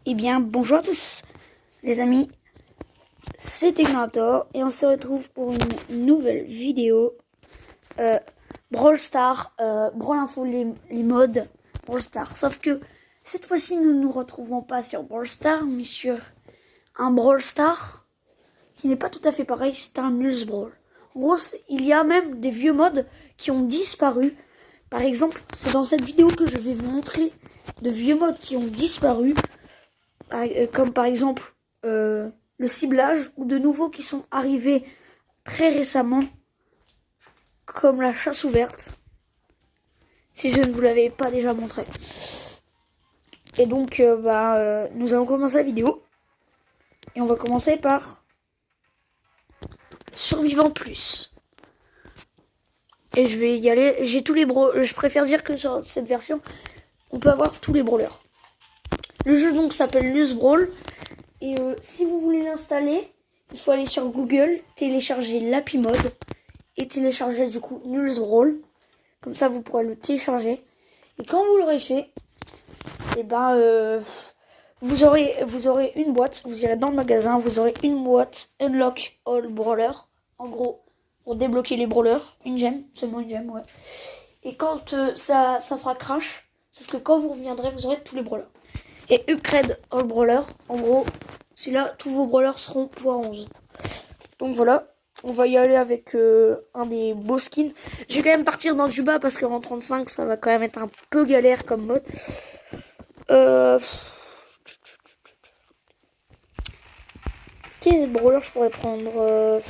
Eh bien, bonjour à tous, les amis, c'est Technorator et on se retrouve pour une nouvelle vidéo Brawl Stars, Brawl Info, les modes Brawl Stars. Sauf que cette fois-ci, nous ne nous retrouvons pas sur Brawl Stars, mais sur un Brawl Stars qui n'est pas tout à fait pareil, c'est un Nulz Brawl. En gros, il y a même des vieux modes qui ont disparu. Par exemple, c'est dans cette vidéo que je vais vous montrer de vieux modes qui ont disparu. Comme par exemple le ciblage, ou de nouveaux qui sont arrivés très récemment, comme la chasse ouverte, si je ne vous l'avais pas déjà montré. Et donc nous allons commencer la vidéo, et on va commencer par Survivant Plus. Et je vais y aller, j'ai tous les brawlers, je préfère dire que sur cette version, on peut avoir tous les brawlers. Le jeu donc s'appelle Nulz Brawl. Et si vous voulez l'installer, il faut aller sur Google, télécharger l'API Mode et télécharger du coup Nulz Brawl. Comme ça, vous pourrez le télécharger. Et quand vous l'aurez fait, et vous aurez une boîte. Vous irez dans le magasin, vous aurez une boîte Unlock All Brawler. En gros, pour débloquer les brawlers, une gemme, seulement une gemme, ouais. Et quand ça fera crash, sauf que quand vous reviendrez, vous aurez tous les brawlers. Et Upgrade All Brawler, en gros, c'est là, tous vos brawlers seront x11. Donc voilà, on va y aller avec un des beaux skins. Je vais quand même partir dans du bas parce qu'en 35, ça va quand même être un peu galère comme mode. Quel brawler je pourrais prendre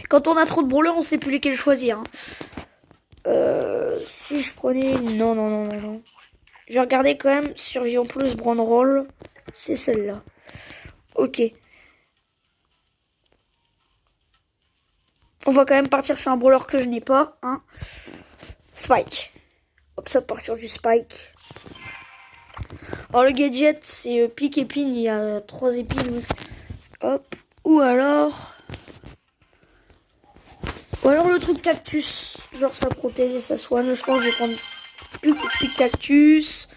Quand on a trop de brawlers, on sait plus lesquels choisir. Hein. Si je prenais... Non. Je vais regarder quand même Survivant Plus Brawl Roll. C'est celle-là. Ok. On va quand même partir sur un brawler que je n'ai pas. Hein. Spike. Hop, ça part sur du Spike. Alors le gadget, c'est pique épine. Il y a 3 épines. Hop. Ou alors le truc cactus. Genre ça protège et ça soigne. Je pense que je vais prendre pique cactus.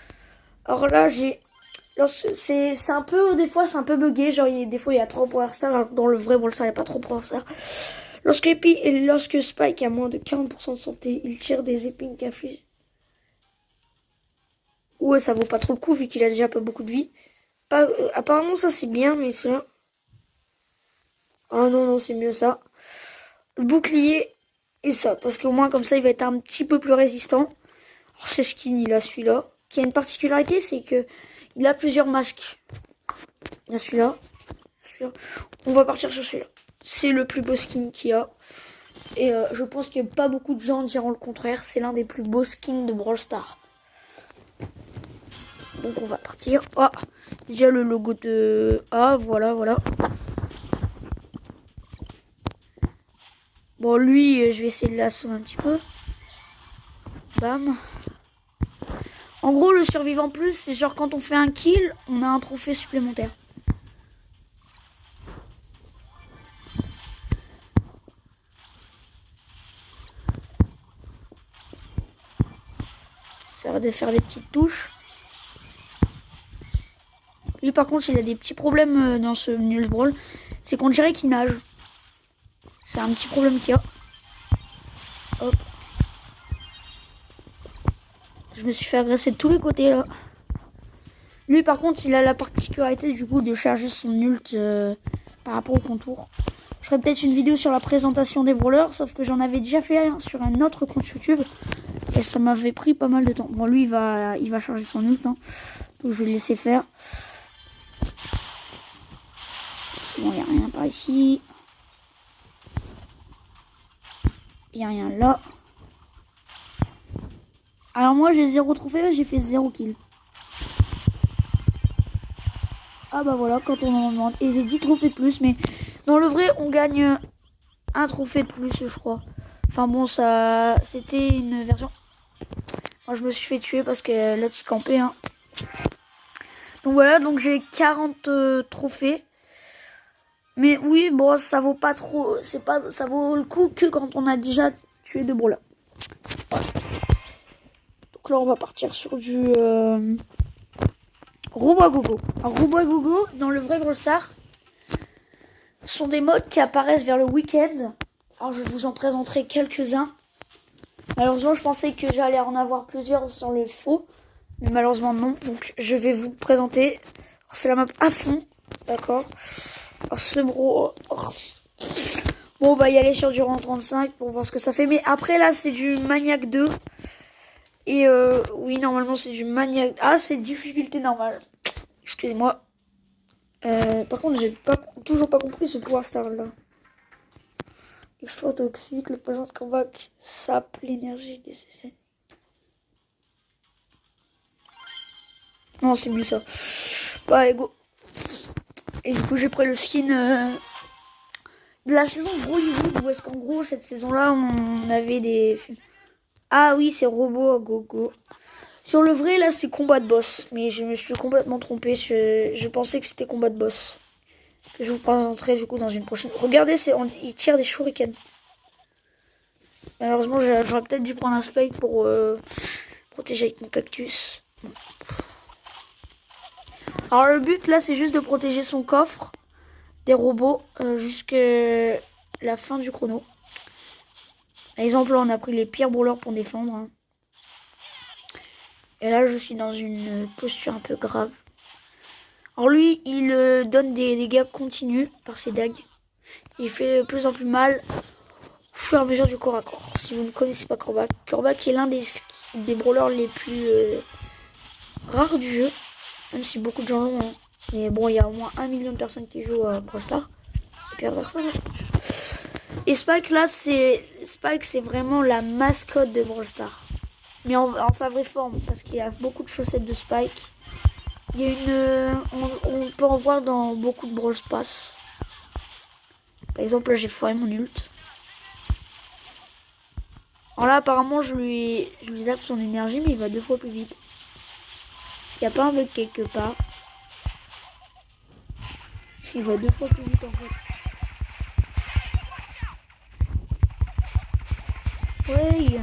Alors là, c'est un peu, des fois c'est un peu bugué, genre des fois il y a 3 Power Stars, alors dans le vrai Brawl Stars il n'y a pas trop Power Stars. Lorsque Spike a moins de 40% de santé, il tire des épines qui infligent. Ouais, ça vaut pas trop le coup vu qu'il a déjà pas beaucoup de vie. Apparemment ça c'est bien, mais c'est là. Ah non, c'est mieux ça. Le bouclier et ça, parce qu'au moins comme ça il va être un petit peu plus résistant. Alors c'est skin, il a celui-là, qui a une particularité, c'est que il a plusieurs masques. Il y a celui-là. On va partir sur celui-là. C'est le plus beau skin qu'il y a. Et je pense que pas beaucoup de gens diront le contraire. C'est l'un des plus beaux skins de Brawl Stars. Donc on va partir. Ah, déjà le logo de... Ah, voilà. Bon, lui, je vais essayer de l'assommer un petit peu. Bam. En gros, le Survivant Plus, c'est genre quand on fait un kill, on a un trophée supplémentaire. Ça va de faire des petites touches. Lui, par contre, il a des petits problèmes dans ce Nulz Brawl. C'est qu'on dirait qu'il nage. C'est un petit problème qu'il y a. Hop. Je me suis fait agresser de tous les côtés, là. Lui, par contre, il a la particularité, du coup, de charger son ult par rapport au contour. Je ferai peut-être une vidéo sur la présentation des brawlers, sauf que j'en avais déjà fait un sur un autre compte YouTube. Et ça m'avait pris pas mal de temps. Bon, lui, il va charger son ult, hein. Donc, je vais le laisser faire. C'est bon, il n'y a rien par ici. Il n'y a rien là. Alors moi, j'ai 0 trophée, j'ai fait 0 kill. Ah bah voilà, quand on en demande. Et j'ai 10 trophées de plus, mais dans le vrai, on gagne un trophée de plus, je crois. Enfin bon, ça, c'était une version... Moi, je me suis fait tuer parce que là, tu campais, hein. Donc voilà, donc j'ai 40 trophées. Mais oui, bon, ça vaut pas trop... Ça vaut le coup que quand on a déjà tué 2 brawlers. Voilà. Donc là, on va partir sur du robot à gogo. Un robot à gogo, dans le vrai Brawl Stars, sont des modes qui apparaissent vers le week-end. Alors, je vous en présenterai quelques-uns. Malheureusement, je pensais que j'allais en avoir plusieurs sur le faux. Mais malheureusement, non. Donc, je vais vous présenter. C'est la map à fond. D'accord. Alors, ce bro... Bon, on va y aller sur du rang 35 pour voir ce que ça fait. Mais après, là, c'est du Maniac 2. Et oui, normalement, c'est du Maniac... Ah, c'est difficulté normale. Excusez-moi. Par contre, j'ai toujours pas compris ce pouvoir star là. Extra toxique, le poison de combat qui sape l'énergie des ennemis. Non, c'est mieux ça. Bah, allez, go. Et du coup, j'ai pris le skin de la saison de Hollywood. Où est-ce qu'en gros, cette saison-là, on avait des... Ah oui, c'est robot à gogo. Sur le vrai, là, c'est combat de boss. Mais je me suis complètement trompée. Je pensais que c'était combat de boss. Que je vous présenterai du coup dans une prochaine... Regardez, il tire des shurikens. Malheureusement, j'aurais peut-être dû prendre un spike pour protéger avec mon cactus. Alors le but, là, c'est juste de protéger son coffre des robots jusqu'à la fin du chrono. Par exemple, là, on a pris les pires brawlers pour défendre. Hein. Et là, je suis dans une posture un peu grave. Alors lui, il donne des dégâts continus par ses dagues. Il fait de plus en plus mal au fur et à mesure du corps à corps. Si vous ne connaissez pas Corbac, Corbac est l'un des brawlers les plus rares du jeu. Même si beaucoup de gens l'ont. Hein. Mais bon, il y a au moins 1 million de personnes qui jouent à Brawl Stars. Et pire personne. Et Spike, là, c'est vraiment la mascotte de Brawl Stars. Mais en sa vraie forme. Parce qu'il y a beaucoup de chaussettes de Spike. Il y a on peut en voir dans beaucoup de Brawl Pass. Par exemple, là, j'ai foiré mon ult. Alors là, apparemment, je lui zappe son énergie, mais il va 2 fois plus vite. Il n'y a pas un bug quelque part. Il va 2 fois plus vite, en fait. Ouais.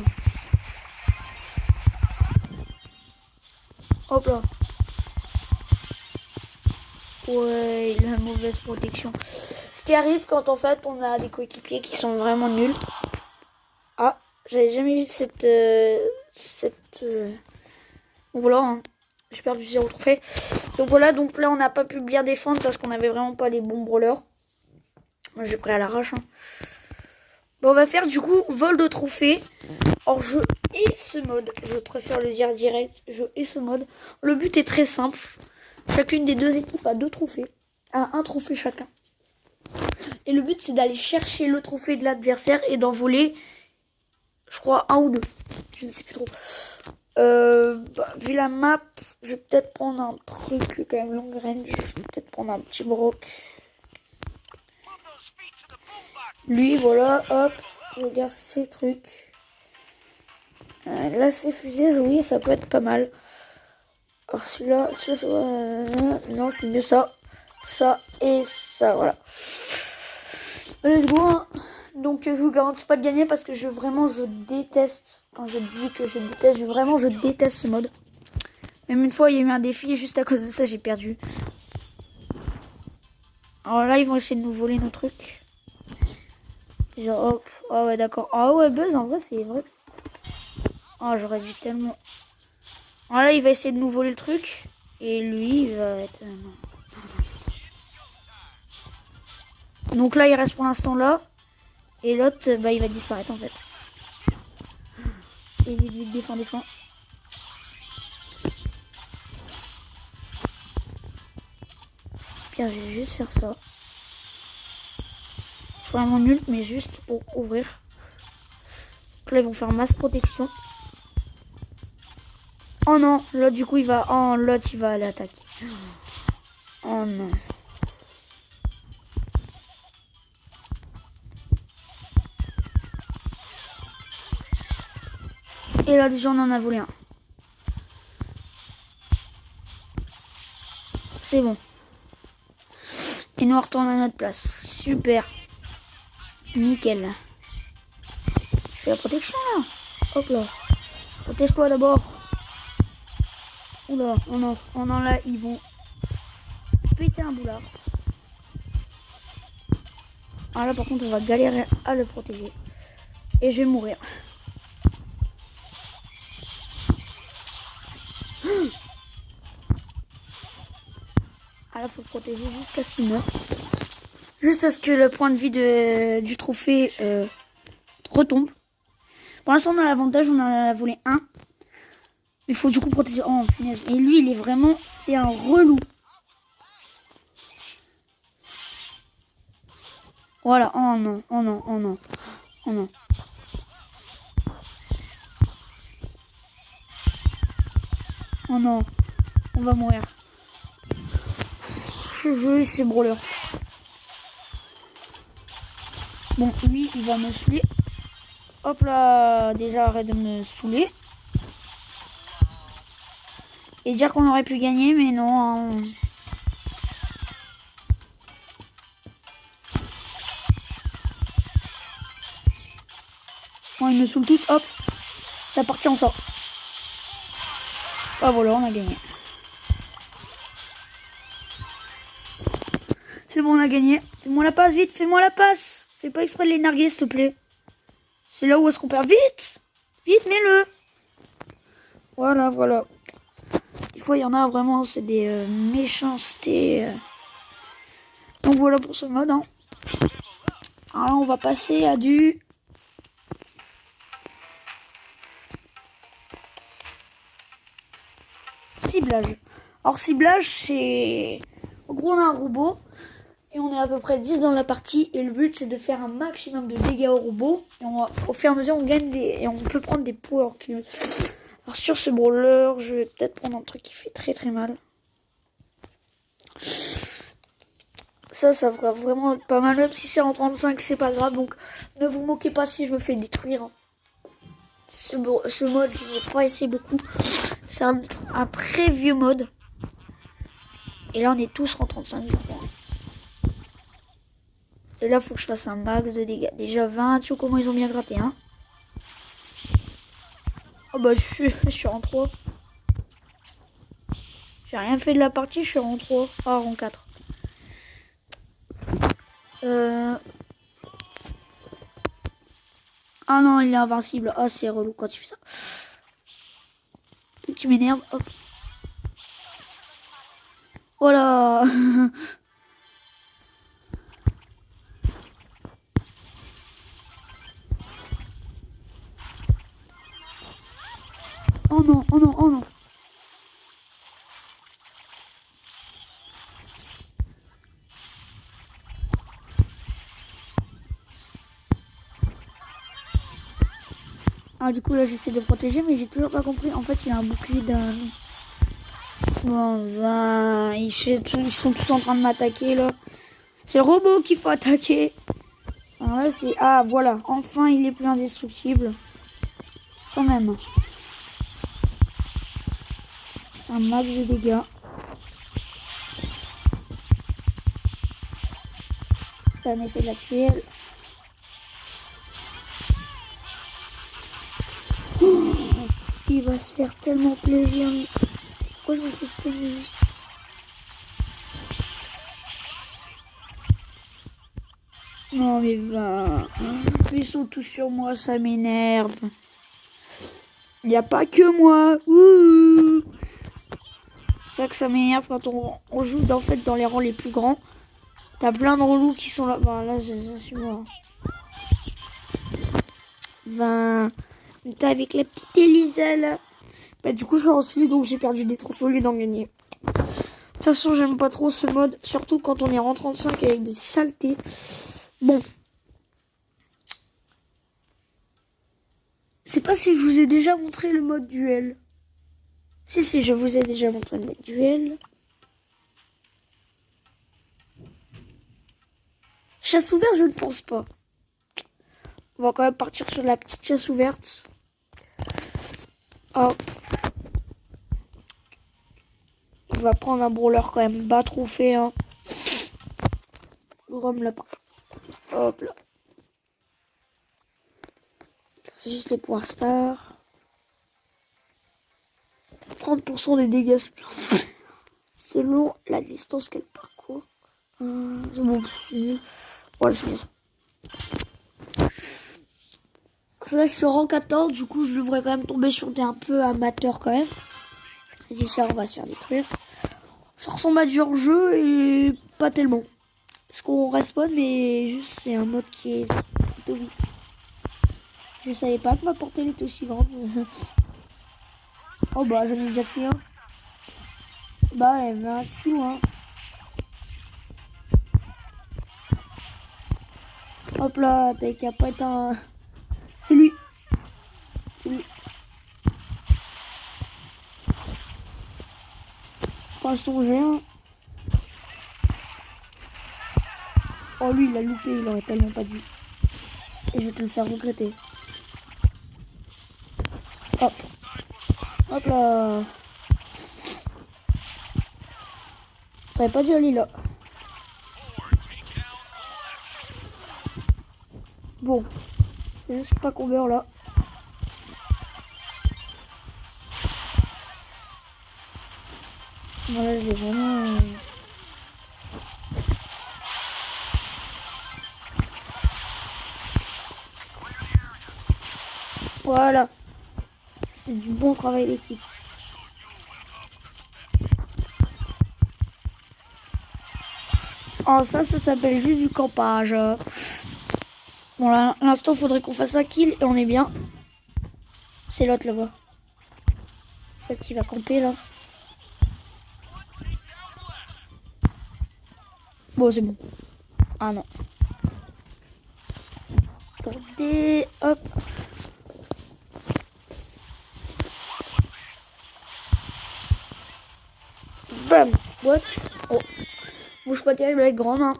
Hop là. Ouais, il a une mauvaise protection. Ce qui arrive quand en fait on a des coéquipiers qui sont vraiment nuls. Ah, j'avais jamais vu cette Donc voilà, hein. J'ai perdu 0 trophée. Donc voilà, donc là on n'a pas pu bien défendre parce qu'on avait vraiment pas les bons brawlers. Moi j'ai pris à l'arrache. Hein. Bon, on va faire du coup vol de trophée. Or je hais ce mode, je préfère le dire direct, je hais ce mode. Le but est très simple. Chacune des deux équipes a 2 trophées, a un trophée chacun. Et le but c'est d'aller chercher le trophée de l'adversaire et d'en voler, je crois, 1 ou 2. Je ne sais plus trop. Vu la map, je vais peut-être prendre un truc quand même long range. Je vais peut-être prendre un petit broc. Lui, voilà, hop, je regarde ces trucs. Là, ces fusées, oui, ça peut être pas mal. Alors celui-là, non, c'est mieux ça. Ça et ça, voilà. Let's go, hein. Donc je vous garantis pas de gagner parce que vraiment je déteste. Quand je dis que je déteste, je déteste ce mode. Même une fois il y a eu un défi et juste à cause de ça j'ai perdu. Alors là ils vont essayer de nous voler nos trucs. Genre hop, ah ouais d'accord. Ah ouais Buzz en vrai c'est vrai. Ah j'aurais dû tellement. Alors là il va essayer de nous voler le truc. Et lui il va être... Donc là il reste pour l'instant là. Et l'autre, bah, il va disparaître en fait. Et vite, défend. Bien, je vais juste faire ça. C'est vraiment nul, mais juste pour ouvrir. Donc là, ils vont faire masse protection. Oh non, l'autre du coup, il va... Oh, l'autre, il va aller attaquer. Oh non. Et là déjà on en a volé un. C'est bon. Et nous on retourne à notre place. Super. Nickel. Je fais la protection là. Hop là. Protège-toi d'abord. Oula, oh non, là, ils vont péter un boulard. Ah là, par contre, on va galérer à le protéger. Et je vais mourir. Ah là, faut le protéger jusqu'à ce qu'il meure. Juste à ce que le point de vie du trophée retombe. Pour l'instant, on a l'avantage, on en a volé un. Mais il faut du coup protéger. Oh, punaise. Et lui, il est vraiment... C'est un relou. Voilà. Oh non, oh non, oh non. Oh non. Oh non. On va mourir. Je veux ces brawlers. Bon, lui, il va me saouler. Hop là. Déjà, arrête de me saouler. Et dire qu'on aurait pu gagner, mais non. Hein. Bon, ils me saoulent tous. Hop. Ça partit en sort. Ah voilà, on a gagné. C'est bon, on a gagné. Fais-moi la passe, vite. Fais-moi la passe. Fais pas exprès de les narguer, s'il te plaît. C'est là où est-ce qu'on perd. Vite. Vite, mets-le. Voilà, voilà. Des fois, il y en a vraiment, c'est des méchancetés. Donc voilà pour ce mode. Hein. Alors là, on va passer à du... ciblage. Alors, ciblage, c'est... En gros, on a un robot. Et on est à peu près 10 dans la partie. Et le but, c'est de faire un maximum de dégâts au robot. Et au fur et à mesure, on gagne des... Et on peut prendre des power kills. Alors, sur ce brawler, je vais peut-être prendre un truc qui fait très très mal. Ça fera vraiment pas mal. Même si c'est en 35, c'est pas grave. Donc, ne vous moquez pas si je me fais détruire. Ce mode, je ne vais pas essayer beaucoup. C'est un très vieux mode. Et là, on est tous en 35, je crois. Et là, il faut que je fasse un max de dégâts. Déjà 20. Tu vois comment ils ont bien gratté, hein. Oh bah, je suis en 3. J'ai rien fait de la partie, je suis en 3. Ah, en 4. Ah non, il est invincible. Ah, c'est relou quand il fait ça. Qui m'énerve. Hop. Voilà. Oh non, oh non, oh non. Ah, du coup, là, j'essaie de le protéger, mais j'ai toujours pas compris. En fait, il a un bouclier d'un... Bon, ben, ils sont tous en train de m'attaquer, là. C'est le robot qu'il faut attaquer. Alors là, c'est... Ah, voilà. Enfin, il est plus indestructible. Quand même. Un max de dégâts. Ça va essayer de la tuer. Oh, il va se faire tellement plaisir. Pourquoi je me fais ce juste? Non mais va. Ils sont tous sur moi, ça m'énerve. Il n'y a pas que moi. Ouh. C'est ça que ça m'énerve quand on joue en fait dans les rangs les plus grands. T'as plein de relous qui sont là. Bah là, je suis mort. 20. T'es avec la petite Elisa là. Bah du coup je suis en slip donc j'ai perdu des trophées au lieu d'en gagner. De toute façon j'aime pas trop ce mode. Surtout quand on est en 35 avec des saletés. Bon. C'est pas si je vous ai déjà montré le mode duel. Si je vous ai déjà montré le mode duel. Chasse ouverte je ne pense pas. On va quand même partir sur la petite chasse ouverte. Hop. On va prendre un brawler quand même bas trophée. Hein. Rome lapin. Hop là. Juste les points stars. 30% des dégâts selon la distance qu'elle parcourt. C'est bon, c'est mieux. Voilà, c'est bien ça. Là, je suis rang 14, du coup, je devrais quand même tomber sur des un peu amateurs quand même. Vas-y, ça, on va se faire détruire. Ça ressemble à du hors-jeu et pas tellement. Parce qu'on respawn, mais juste c'est un mode qui est plutôt vite. Je savais pas que ma portée elle était aussi grande. Oh bah, j'en ai déjà fait un. Bah, elle va dessus, hein. Hop là, t'as qu'à pas être un... C'est lui. C'est lui. Pour l'instant, j'ai un. Oh, lui, il a loupé, il aurait tellement pas dû. Et je vais te le faire regretter. Hop. Hop là. T'aurais pas dû aller là. Bon. C'est juste pas qu'on meurt là. Voilà, j'ai vraiment... Voilà. C'est du bon travail d'équipe. Oh, ça s'appelle juste du campage. Bon, là, l'instant, il faudrait qu'on fasse un kill et on est bien. C'est l'autre là-bas. Peut-être qu'il va camper là. Bon, c'est bon. Ah non. Attendez, hop. Bam. What? Oh. Bouge pas terrible avec grand main.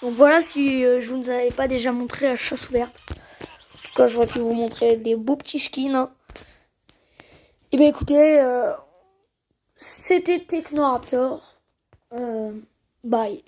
Donc voilà, si je vous avais pas déjà montré la chasse ouverte. En tout cas, j'aurais pu vous montrer des beaux petits skins. Hein. Et bien écoutez, c'était Technoraptor. Bye.